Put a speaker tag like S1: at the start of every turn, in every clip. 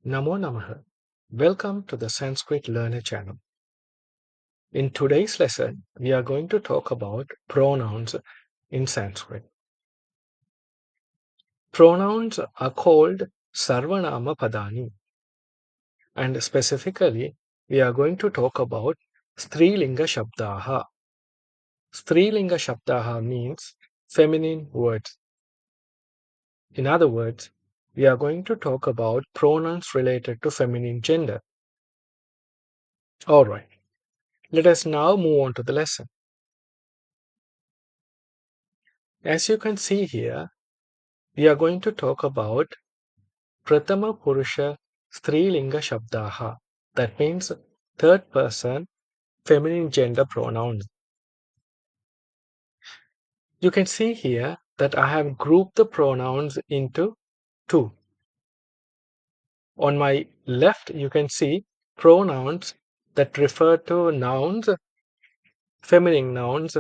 S1: Namo Namaha. Welcome to the Sanskrit Learner channel. In today's lesson, we are going to talk about pronouns in Sanskrit. Pronouns are called Sarvanama Padani, and specifically, we are going to talk about Strilinga Shabdaha. Strilinga Shabdaha means feminine words. In other words, we are going to talk about pronouns related to feminine gender. Alright, let us now move on to the lesson. As you can see here, we are going to talk about Prathama Purusha Strilinga Shabdaha. That means third person feminine gender pronouns. You can see here that I have grouped the pronouns into two. On my left, you can see pronouns that refer to nouns, feminine nouns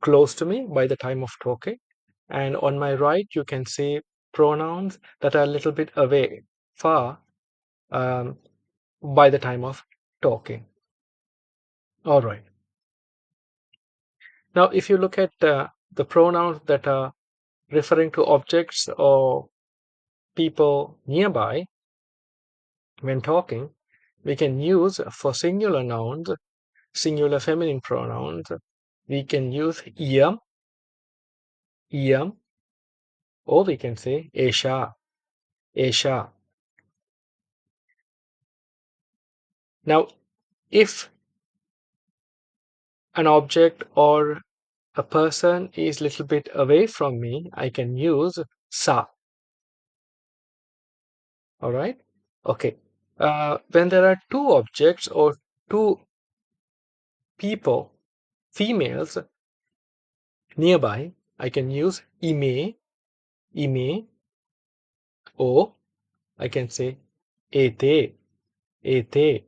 S1: close to me by the time of talking. And on my right, you can see pronouns that are a little bit away, far, by the time of talking. All right. Now, if you look at the pronouns that are referring to objects or people nearby when talking, we can use for singular nouns, singular feminine pronouns, we can use iyam, iyam, or we can say esha, esha. Now, if an object or a person is a little bit away from me, I can use sa. All right. Okay. When there are two objects or two people, females nearby, I can use ime, ime, or I can say ete, ete.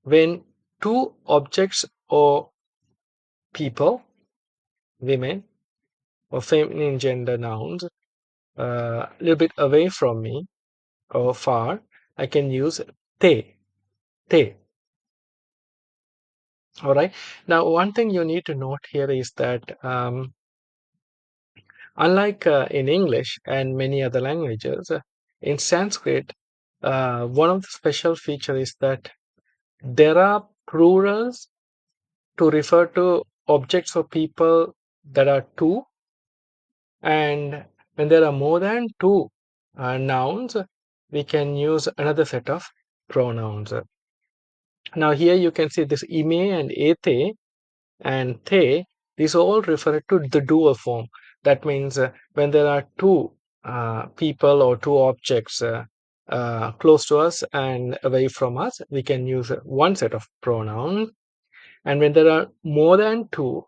S1: When two objects or people, women, or feminine gender nouns, a little bit away from me or far, I can use te, te. All right. Now, one thing you need to note here is that unlike in English and many other languages, in Sanskrit, one of the special features is that there are plurals to refer to objects or people that are two, and when there are more than two nouns, we can use another set of pronouns. Now here you can see this ime and ete and the, these all refer to the dual form. That means when there are two people or two objects close to us and away from us, we can use one set of pronouns. And when there are more than two,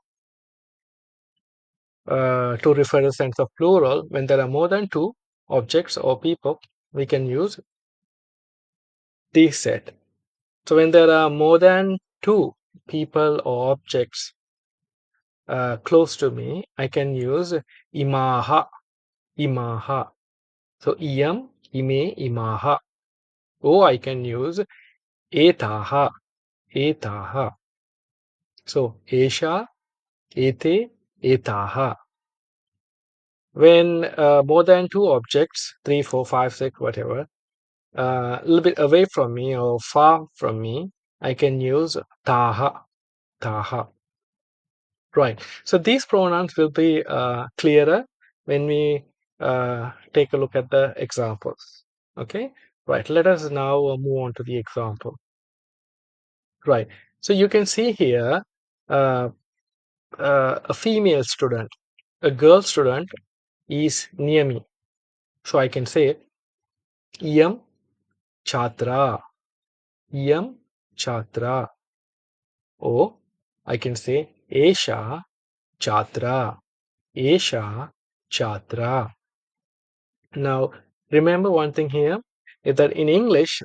S1: to refer to the sense of plural, when there are more than two objects or people, we can use the set. So when there are more than two people or objects close to me, I can use imaha, imaha. So iyam, ime, imaha. Or I can use etaha, etaha. So esha, ete, etaha. When more than two objects, 3, 4, 5, 6, whatever, a little bit away from me or far from me, I can use taha, taha. Right. So these pronouns will be clearer when we take a look at the examples. Okay. Right. Let us now move on to the example. Right. So you can see here a female student, a girl student is near me. So I can say iyam chatra, iyam chatra. Or I can say esha chatra, esha chatra. Now, remember one thing here is that in English,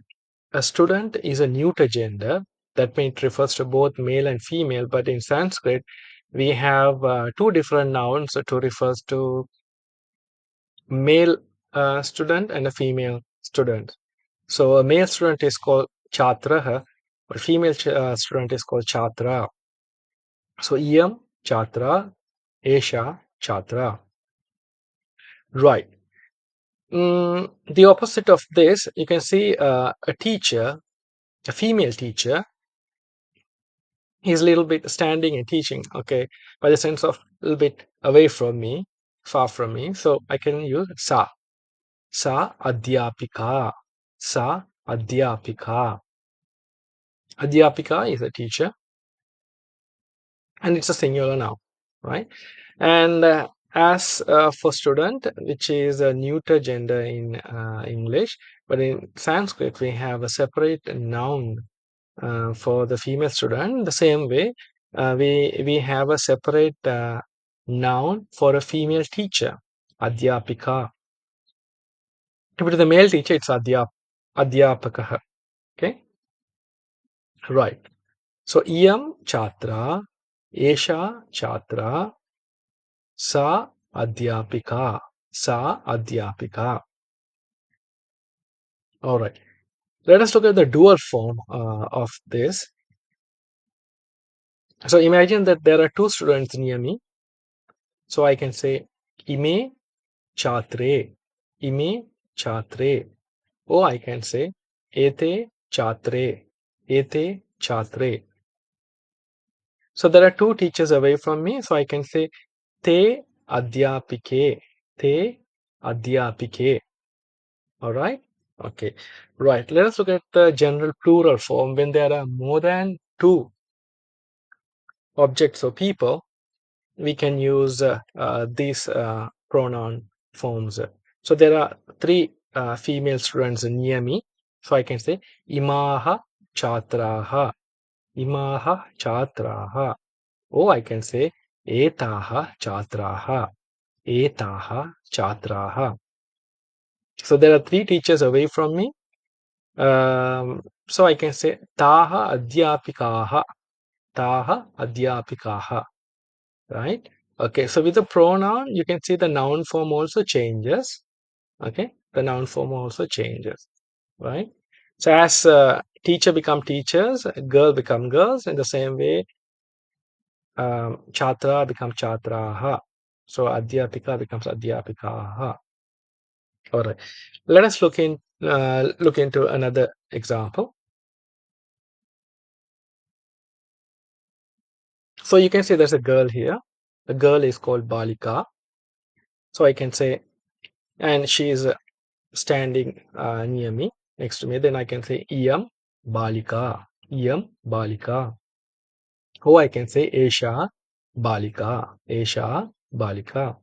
S1: a student is a neuter gender. That means it refers to both male and female. But in Sanskrit, we have two different nouns to refers to male student and a female student. So a male student is called Chatraha, or a female student is called Chatra. So Iyam Chatra, Esha Chatra. Right. The opposite of this, you can see a teacher, a female teacher, he's a little bit standing and teaching, okay, by the sense of a little bit away from me, far from me. So I can use sa. Sa adhyapika. Sa adhyapika. Adhyapika is a teacher, and it's a singular noun, right? And as for student, which is a neuter gender in English, but in Sanskrit we have a separate noun for the female student. The same way, we have a separate noun for a female teacher, adhyapika. To the male teacher, it's adhyapakah. Okay, right. So iyam chatra, esha chatra, sa adhyapika, sa adhyapika. All right. Let us look at the dual form of this. So imagine that there are two students near me. So I can say ime chatre, ime chatre. Or I can say ete chatre, ete chatre. So there are two teachers away from me. So I can say te adhyapike, te adhyapike. All right. Okay. Right. Let us look at the general plural form when there are more than two objects or people. We can use these pronoun forms. So there are three female students near me. So I can say imaha chatraha, imaha chatraha. Or I can say etaha chatraha, etaha chatraha. So there are three teachers away from me. So I can say taha adhyapikaha, taha adhyapikaha. Right? Okay, so with the pronoun, you can see the noun form also changes. Okay, the noun form also changes, right? So as teacher become teachers, girl become girls, in the same way, chatra become chatraha. So adhyapika becomes adhyapikaha. All right, let us look into another example. So you can see there's a girl here. The girl is called Balika. So I can say, and she is standing near me, next to me, then I can say Iyam Balika. Iyam Balika. Or I can say Esha Balika. Esha Balika.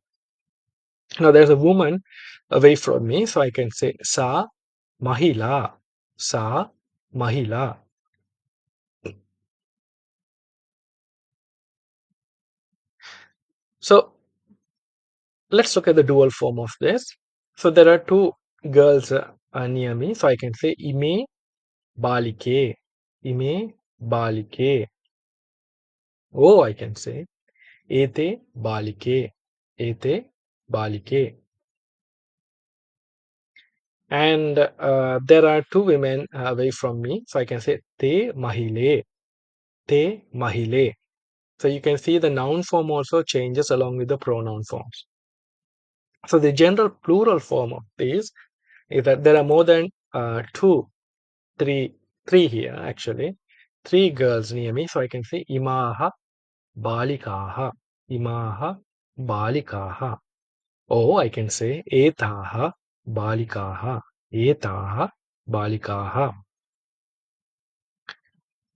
S1: Now there's a woman away from me, so I can say Sa Mahila. Sa Mahila. So let's look at the dual form of this. So there are two girls near me, so I can say Ime Balike. Ime Balike. Or I can say Ete balike, ete balike. And there are two women away from me, so I can say te mahile, te mahile. So you can see the noun form also changes along with the pronoun forms. So the general plural form of these is that there are more than three here actually, three girls near me. So I can say imaha balikaha, imaha balikaha. Or I can say etaha balikaha, etaha balikaha.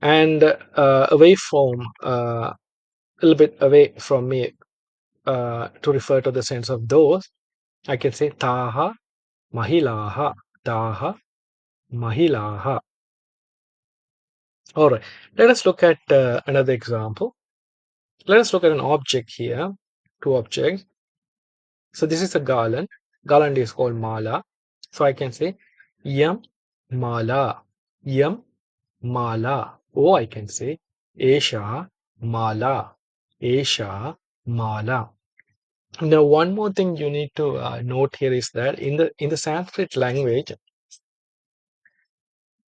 S1: And away from, a little bit away from me, to refer to the sense of those, I can say taha mahilaha, taha mahilaha. All right, let us look at another example. Let us look at an object here, two objects. So this is a garland. Garland is called mala. So I can say yam mala, yam mala. Or I can say esha mala, esha mala. Now, one more thing you need to note here is that in the Sanskrit language,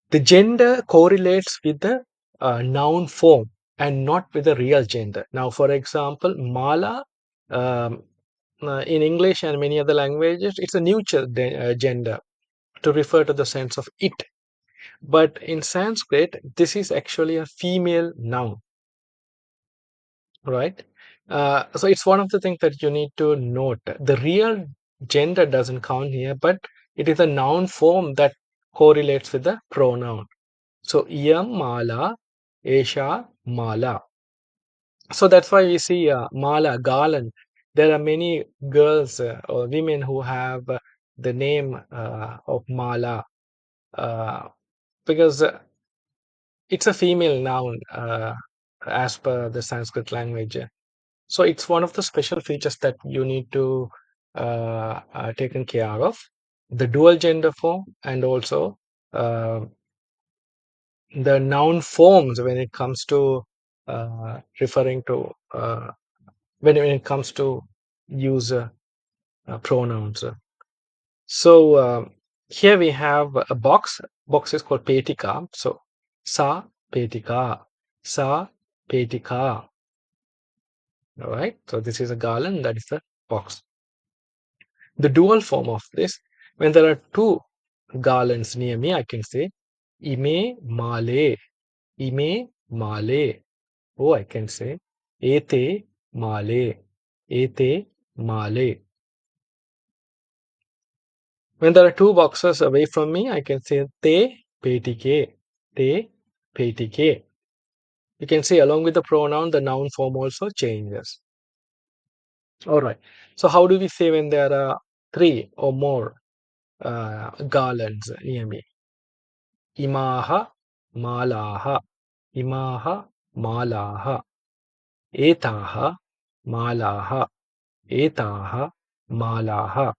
S1: the gender correlates with the noun form and not with the real gender. Now, for example, mala um, in English and many other languages, it's a neutral gender to refer to the sense of it. But in Sanskrit, this is actually a female noun, right? So it's one of the things that you need to note. The real gender doesn't count here, but it is a noun form that correlates with the pronoun. So iyam mala, esha mala. So that's why we see mala, garland. There are many girls or women who have the name of mala uh, because it's a female noun as per the Sanskrit language. So it's one of the special features that you need to taken care of. The dual gender form and also uh, the noun forms when it comes to referring to when it comes to use pronouns. So here we have a box. Box is called petika. So sa petika, sa petika. All right. So this is a garland. That is the box. The dual form of this, when there are two garlands near me, I can say ime male, ime male. Oh, I can say ete male, ete male. When there are two boxes away from me, I can say te petike, te petike. You can see along with the pronoun, the noun form also changes. All right. So how do we say when there are three or more garlands near me? Imaha malaha, imaha malaha, etaha malaha, etaha malaha.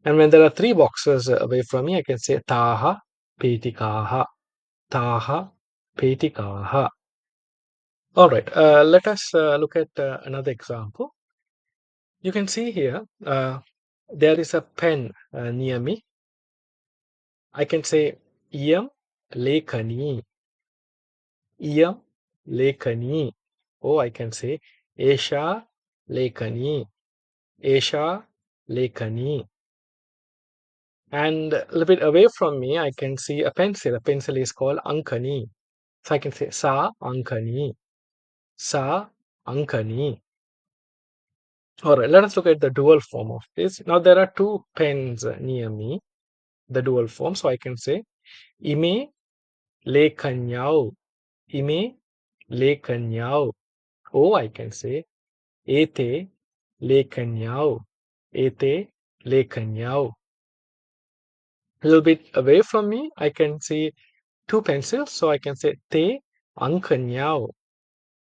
S1: And when there are three boxes away from me, I can say taha petikaha, taha petikaha. All right, let us look at another example. You can see here, there is a pen near me. I can say iyam lekani, iyam lekani. Oh, I can say esha lekani, esha lekani. And a little bit away from me, I can see a pencil. A pencil is called ankani. So I can say sa ankani, sa ankani. All right, let us look at the dual form of this. Now there are two pens near me, the dual form. So I can say ime lekanyau, ime lekanyau. Oh, I can say ete lekanyau, ete lekanyau. A little bit away from me, I can see two pencils. So I can say te ankanyau,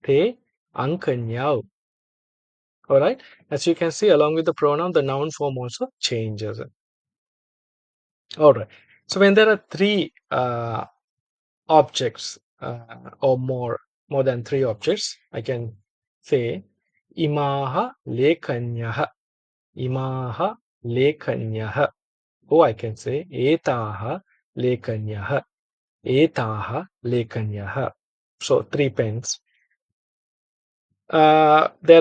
S1: te ankanyau. All right. As you can see, along with the pronoun, the noun form also changes. All right. So when there are three objects or more than three objects, I can say imaha lekanyaha, imaha lekanyaha. Or I can say etaha lekanyaha, etaha lekanyaha. So three pens. There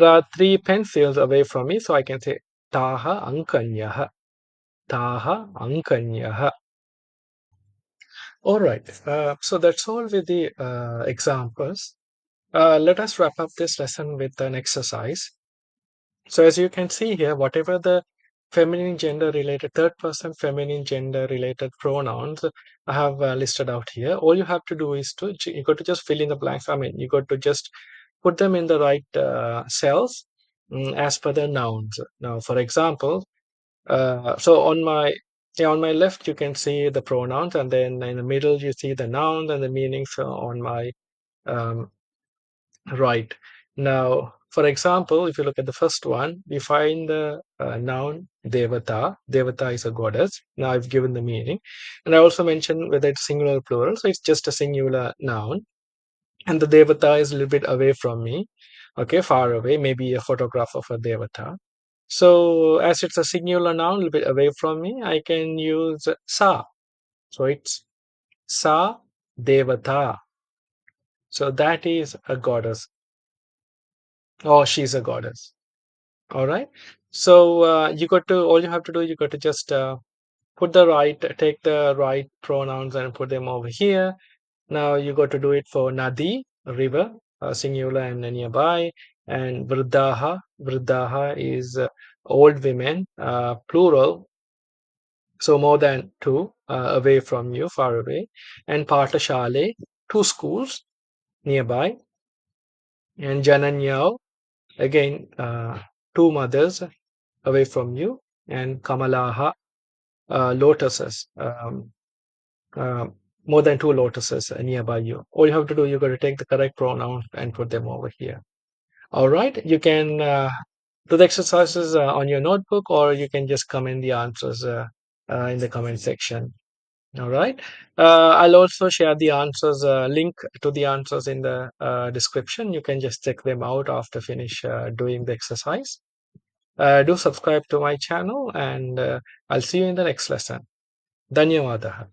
S1: are three pencils away from me, so I can say taha ankanyaha, taha ankanyaha. All right. So that's all with the examples. Let us wrap up this lesson with an exercise. So as you can see here, whatever the feminine gender related, third person feminine gender related pronouns I have listed out here, all you have to do is you got to just fill in the blanks. I mean, you got to just put them in the right cells as per the nouns. Now, for example, so on my left you can see the pronouns, and then in the middle you see the nouns and the meanings on my um, right. Now, for example, if you look at the first one, we find the noun devata. Devata is a goddess. Now I've given the meaning, and I also mentioned whether it's singular or plural. So it's just a singular noun, and the devata is a little bit away from me. Okay, far away, maybe a photograph of a devata. So as it's a singular noun, a little bit away from me, I can use sa. So it's sa devata. So that is a goddess, or she's a goddess. All right. So you got to, all you have to do, you got to just take the right pronouns and put them over here. Now you got to do it for nadi, river, singular and nearby, and vruddhaha. Vruddhaha is old women, plural, so more than two, away from you, far away, and Pathashale, two schools nearby, and Jananyao, again, two mothers away from you, and Kamalaha, lotuses, uh, more than two lotuses nearby you. All you have to do, you got to take the correct pronoun and put them over here. All right, you can do the exercises on your notebook, or you can just comment the answers in the comment section. All right. I'll also share the answers, link to the answers in the description. You can just check them out after finish doing the exercise. Do subscribe to my channel, and I'll see you in the next lesson. Dhanyawadaha.